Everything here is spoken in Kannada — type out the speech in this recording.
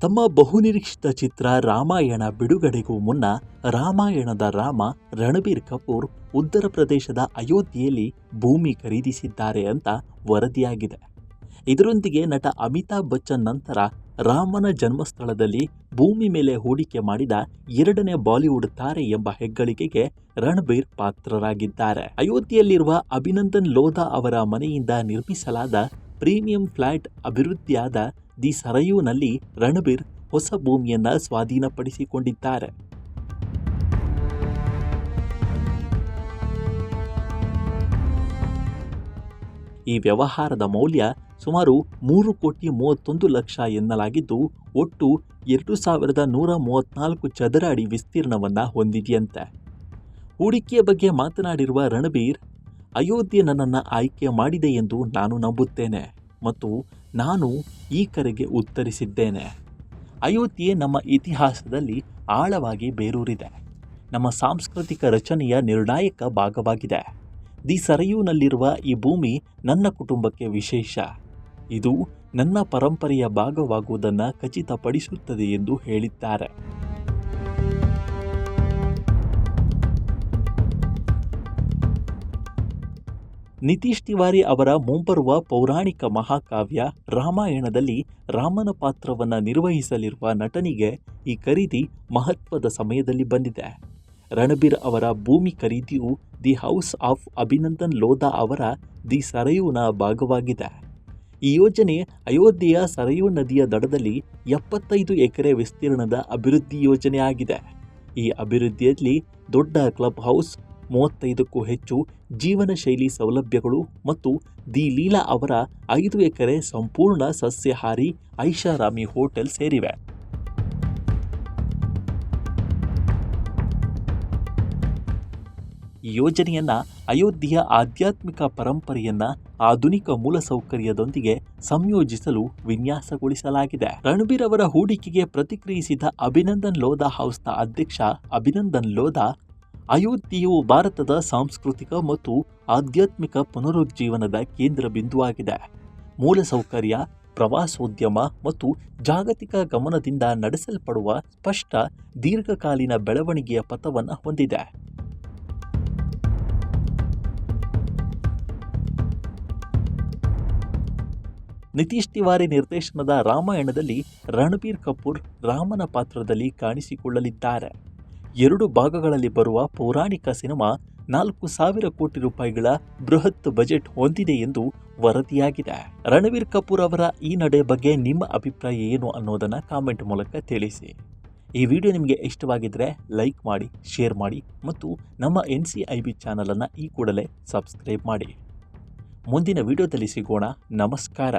ತಮ್ಮ ಬಹುನಿರೀಕ್ಷಿತ ಚಿತ್ರ ರಾಮಾಯಣ ಬಿಡುಗಡೆಗೂ ಮುನ್ನ ರಾಮಾಯಣದ ರಾಮ ರಣಬೀರ್ ಕಪೂರ್ ಉತ್ತರ ಪ್ರದೇಶದ ಅಯೋಧ್ಯೆಯಲ್ಲಿ ಭೂಮಿ ಖರೀದಿಸಿದ್ದಾರೆ ಅಂತ ವರದಿಯಾಗಿದೆ. ಇದರೊಂದಿಗೆ ನಟ ಅಮಿತಾಬ್ ಬಚ್ಚನ್ ನಂತರ ರಾಮನ ಜನ್ಮಸ್ಥಳದಲ್ಲಿ ಭೂಮಿ ಮೇಲೆ ಹೂಡಿಕೆ ಮಾಡಿದ ಎರಡನೇ ಬಾಲಿವುಡ್ ತಾರೆ ಎಂಬ ಹೆಗ್ಗಳಿಕೆಗೆ ರಣಬೀರ್ ಪಾತ್ರರಾಗಿದ್ದಾರೆ. ಅಯೋಧ್ಯೆಯಲ್ಲಿರುವ ಅಭಿನಂದನ್ ಲೋಧಾ ಅವರ ಮನೆಯಿಂದ ನಿರ್ಮಿಸಲಾದ ಪ್ರೀಮಿಯಂ ಫ್ಲಾಟ್ ಅಭಿವೃದ್ಧಿಯಾದ ದಿ ಸರಯೂನಲ್ಲಿ ರಣಬೀರ್ ಹೊಸ ಭೂಮಿಯನ್ನ ಸ್ವಾಧೀನಪಡಿಸಿಕೊಂಡಿದ್ದಾರೆ. ಈ ವ್ಯವಹಾರದ ಮೌಲ್ಯ ಸುಮಾರು 3,31,00,000 ಎನ್ನಲಾಗಿದ್ದು, ಒಟ್ಟು 2,134 ಚದರ ಅಡಿ ವಿಸ್ತೀರ್ಣವನ್ನು ಹೊಂದಿದೆಯಂತೆ. ಹೂಡಿಕೆಯ ಬಗ್ಗೆ ಮಾತನಾಡಿರುವ ರಣಬೀರ್, ಅಯೋಧ್ಯೆ ನನ್ನನ್ನು ಆಯ್ಕೆ ಮಾಡಿದೆ ಎಂದು ನಾನು ನಂಬುತ್ತೇನೆ ಮತ್ತು ನಾನು ಈ ಕರೆಗೆ ಉತ್ತರಿಸಿದ್ದೇನೆ. ಅಯೋಧ್ಯೆ ನಮ್ಮ ಇತಿಹಾಸದಲ್ಲಿ ಆಳವಾಗಿ ಬೇರೂರಿದೆ. ನಮ್ಮ ಸಾಂಸ್ಕೃತಿಕ ರಚನೆಯ ನಿರ್ಣಾಯಕ ಭಾಗವಾಗಿದೆ. ದಿ ಸರಯೂನಲ್ಲಿರುವ ಈ ಭೂಮಿ ನನ್ನ ಕುಟುಂಬಕ್ಕೆ ವಿಶೇಷ. ಇದು ನನ್ನ ಪರಂಪರೆಯ ಭಾಗವಾಗುವುದನ್ನು ಖಚಿತಪಡಿಸುತ್ತದೆ ಎಂದು ಹೇಳಿದ್ದಾರೆ. ನಿತೀಶ್ ತಿವಾರಿ ಅವರ ಮುಂಬರುವ ಪೌರಾಣಿಕ ಮಹಾಕಾವ್ಯ ರಾಮಾಯಣದಲ್ಲಿ ರಾಮನ ಪಾತ್ರವನ್ನು ನಿರ್ವಹಿಸಲಿರುವ ನಟನಿಗೆ ಈ ಖರೀದಿ ಮಹತ್ವದ ಸಮಯದಲ್ಲಿ ಬಂದಿದೆ. ರಣಬೀರ್ ಅವರ ಭೂಮಿ ಖರೀದಿಯು the house of Abhinandan Lodha ಅವರ ದಿ ಸರಯೂನ ಭಾಗವಾಗಿದೆ. ಈ ಯೋಜನೆ ಅಯೋಧ್ಯೆಯ ಸರಯೂ ನದಿಯ ದಡದಲ್ಲಿ 75 ಎಕರೆ ವಿಸ್ತೀರ್ಣದ ಅಭಿವೃದ್ಧಿ ಯೋಜನೆಯಾಗಿದೆ. ಈ ಅಭಿವೃದ್ಧಿಯಲ್ಲಿ ದೊಡ್ಡ ಕ್ಲಬ್ ಹೌಸ್, 35ಕ್ಕೂ ಹೆಚ್ಚು ಜೀವನ ಶೈಲಿ ಸೌಲಭ್ಯಗಳು ಮತ್ತು ದಿ ಲೀಲಾ ಅವರ 5 ಎಕರೆ ಸಂಪೂರ್ಣ ಸಸ್ಯಾಹಾರಿ ಐಷಾರಾಮಿ ಹೋಟೆಲ್ ಸೇರಿವೆ. ಈ ಯೋಜನೆಯನ್ನ ಅಯೋಧ್ಯೆಯ ಆಧ್ಯಾತ್ಮಿಕ ಪರಂಪರೆಯನ್ನ ಆಧುನಿಕ ಮೂಲಸೌಕರ್ಯದೊಂದಿಗೆ ಸಂಯೋಜಿಸಲು ವಿನ್ಯಾಸಗೊಳಿಸಲಾಗಿದೆ. ರಣಬೀರ್ ಅವರ ಹೂಡಿಕೆಗೆ ಪ್ರತಿಕ್ರಿಯಿಸಿದ ಅಭಿನಂದನ್ ಲೋಧಾ ಹೌಸ್ನ ಅಧ್ಯಕ್ಷ ಅಭಿನಂದನ್ ಲೋಧಾ, ಅಯೋಧ್ಯೆಯು ಭಾರತದ ಸಾಂಸ್ಕೃತಿಕ ಮತ್ತು ಆಧ್ಯಾತ್ಮಿಕ ಪುನರುಜ್ಜೀವನದ ಕೇಂದ್ರ ಬಿಂದುವಾಗಿದೆ. ಮೂಲಸೌಕರ್ಯ, ಪ್ರವಾಸೋದ್ಯಮ ಮತ್ತು ಜಾಗತಿಕ ಗಮನದಿಂದ ನಡೆಸಲ್ಪಡುವ ಸ್ಪಷ್ಟ ದೀರ್ಘಕಾಲೀನ ಬೆಳವಣಿಗೆಯ ಪಥವನ್ನು ಹೊಂದಿದೆ. ನಿತೀಶ್ ತಿವಾರಿ ನಿರ್ದೇಶನದ ರಾಮಾಯಣದಲ್ಲಿ ರಣಬೀರ್ ಕಪೂರ್ ರಾಮನ ಪಾತ್ರದಲ್ಲಿ ಕಾಣಿಸಿಕೊಳ್ಳಲಿದ್ದಾರೆ. 2 ಭಾಗಗಳಲ್ಲಿ ಬರುವ ಪೌರಾಣಿಕ ಸಿನಿಮಾ 4,000 ಕೋಟಿ ರೂಪಾಯಿಗಳ ಬೃಹತ್ ಬಜೆಟ್ ಹೊಂದಿದೆ ಎಂದು ವರದಿಯಾಗಿದೆ. ರಣಬೀರ್ ಕಪೂರ್ ಅವರ ಈ ನಡೆ ಬಗ್ಗೆ ನಿಮ್ಮ ಅಭಿಪ್ರಾಯ ಏನು ಅನ್ನೋದನ್ನು ಕಾಮೆಂಟ್ ಮೂಲಕ ತಿಳಿಸಿ. ಈ ವಿಡಿಯೋ ನಿಮಗೆ ಇಷ್ಟವಾಗಿದ್ದರೆ ಲೈಕ್ ಮಾಡಿ, ಶೇರ್ ಮಾಡಿ ಮತ್ತು ನಮ್ಮ NCIB ಚಾನಲನ್ನು ಈ ಕೂಡಲೇ ಸಬ್ಸ್ಕ್ರೈಬ್ ಮಾಡಿ. ಮುಂದಿನ ವಿಡಿಯೋದಲ್ಲಿ ಸಿಗೋಣ. ನಮಸ್ಕಾರ.